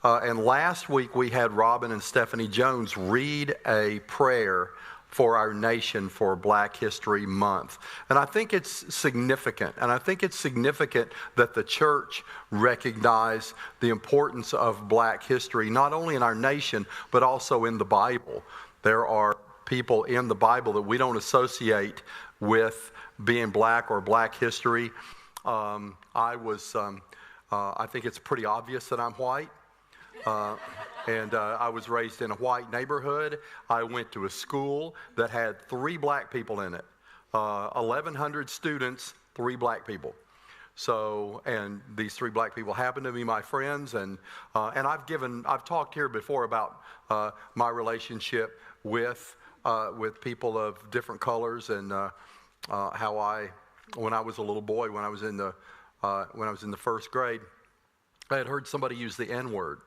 And last week we had Robin and Stephanie Jones read a prayer for our nation for Black History Month. And I think it's significant. And I think it's significant that the church recognize the importance of Black history, not only in our nation, but also in the Bible. There are people in the Bible that we don't associate with being Black or Black history. I think it's pretty obvious that I'm white. And I was raised in a white neighborhood. I went to a school that had 3 black people in it. 1,100 students, 3 black people. So, and these 3 black people happen to be my friends. And I've talked here before about my relationship with people of different colors and how when I was a little boy, when I was in the first grade, I had heard somebody use the N-word.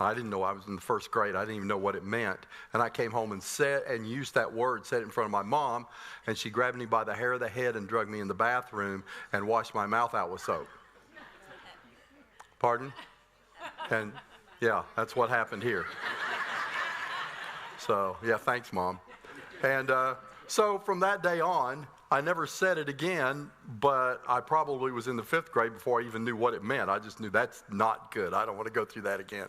I didn't know I was in the first grade. I didn't even know what it meant. And I came home and used that word, said it in front of my mom, and she grabbed me by the hair of the head and dragged me in the bathroom and washed my mouth out with soap. Pardon? And yeah, that's what happened here. So, yeah, thanks, Mom. And so from that day on, I never said it again, but I probably was in the 5th grade before I even knew what it meant. I just knew that's not good. I don't want to go through that again.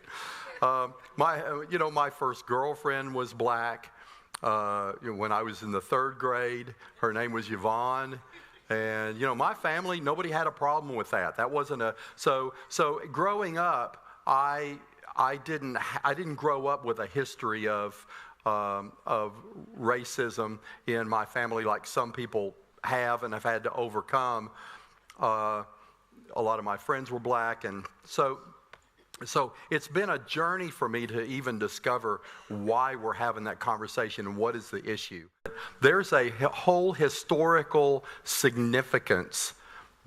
My first girlfriend was Black. When I was in the 3rd grade, her name was Yvonne. And, my family, nobody had a problem with that. That wasn't so growing up, I didn't grow up with a history of racism in my family like some people have and have had to overcome. A lot of my friends were Black, and so it's been a journey for me to even discover why we're having that conversation and what is the issue. There's a whole historical significance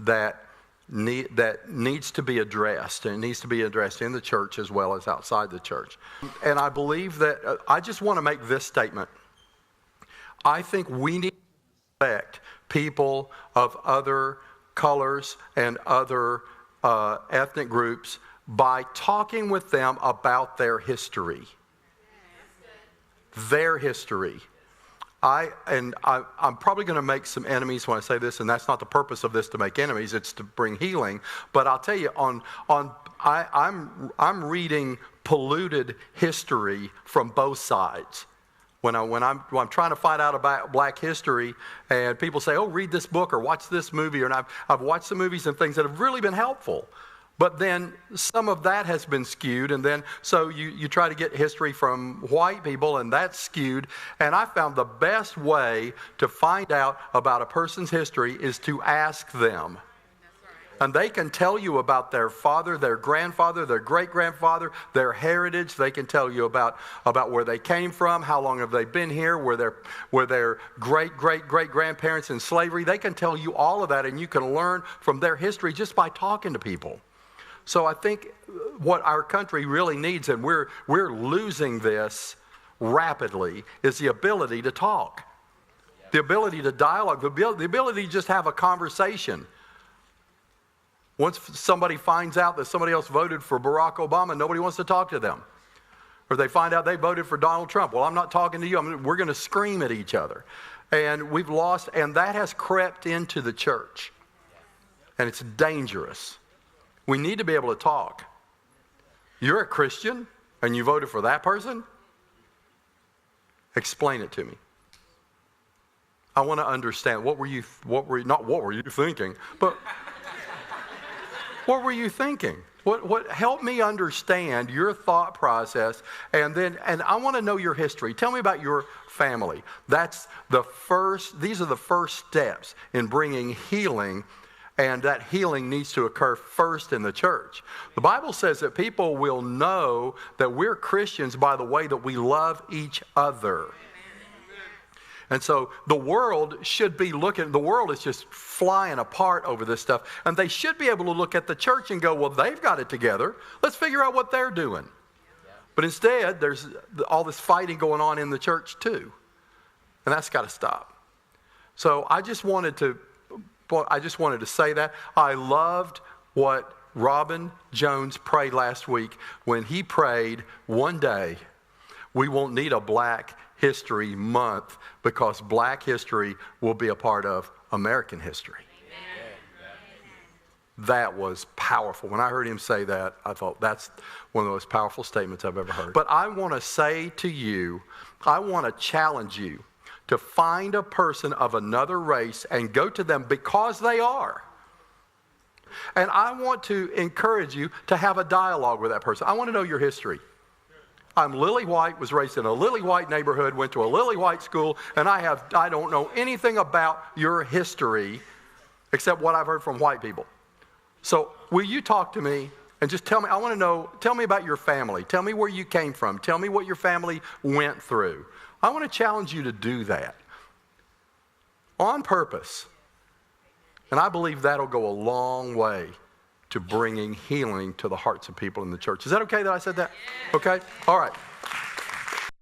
that needs to be addressed, and it needs to be addressed in the church as well as outside the church. And I believe that I just want to make this statement. I think we need to respect people of other colors and other ethnic groups by talking with them about their history. Their history. I'm probably going to make some enemies when I say this, and that's not the purpose of this to make enemies. It's to bring healing. But I'll tell you, I'm reading polluted history from both sides. When I'm trying to find out about Black history, and people say, "Oh, read this book or watch this movie," and I've watched some movies and things that have really been helpful. But then some of that has been skewed, and then so you try to get history from white people, and that's skewed. And I found the best way to find out about a person's history is to ask them. And they can tell you about their father, their grandfather, their great-grandfather, their heritage. They can tell you about where they came from, how long have they been here, were their great-great-great-grandparents in slavery. They can tell you all of that, and you can learn from their history just by talking to people. So I think what our country really needs, and we're losing this rapidly, is the ability to talk, the ability to dialogue, the ability to just have a conversation. Once somebody finds out that somebody else voted for Barack Obama, nobody wants to talk to them. Or they find out they voted for Donald Trump. Well, I'm not talking to you. We're going to scream at each other. And we've lost, and that has crept into the church. And it's dangerous. We need to be able to talk. You're a Christian and you voted for that person? Explain it to me. I want to understand not what were you thinking, but what were you thinking? What help me understand your thought process, and I want to know your history. Tell me about your family. These are the first steps in bringing healing. And that healing needs to occur first in the church. The Bible says that people will know that we're Christians by the way that we love each other. And so the world should be the world is just flying apart over this stuff. And they should be able to look at the church and go, well, they've got it together. Let's figure out what they're doing. But instead, there's all this fighting going on in the church too. And that's got to stop. So I just wanted to say that. I loved what Robin Jones prayed last week when he prayed, one day we won't need a Black History Month because Black history will be a part of American history. That was powerful. When I heard him say that, I thought that's one of the most powerful statements I've ever heard. But I want to say to you, I want to challenge you to find a person of another race and go to them because they are. And I want to encourage you to have a dialogue with that person. I want to know your history. I'm Lily White, was raised in a Lily White neighborhood, went to a Lily White school, and I don't know anything about your history except what I've heard from white people. So will you talk to me and just tell me, I want to know, tell me about your family. Tell me where you came from. Tell me what your family went through. I want to challenge you to do that on purpose. And I believe that'll go a long way to bringing healing to the hearts of people in the church. Is that okay that I said that? Okay? All right.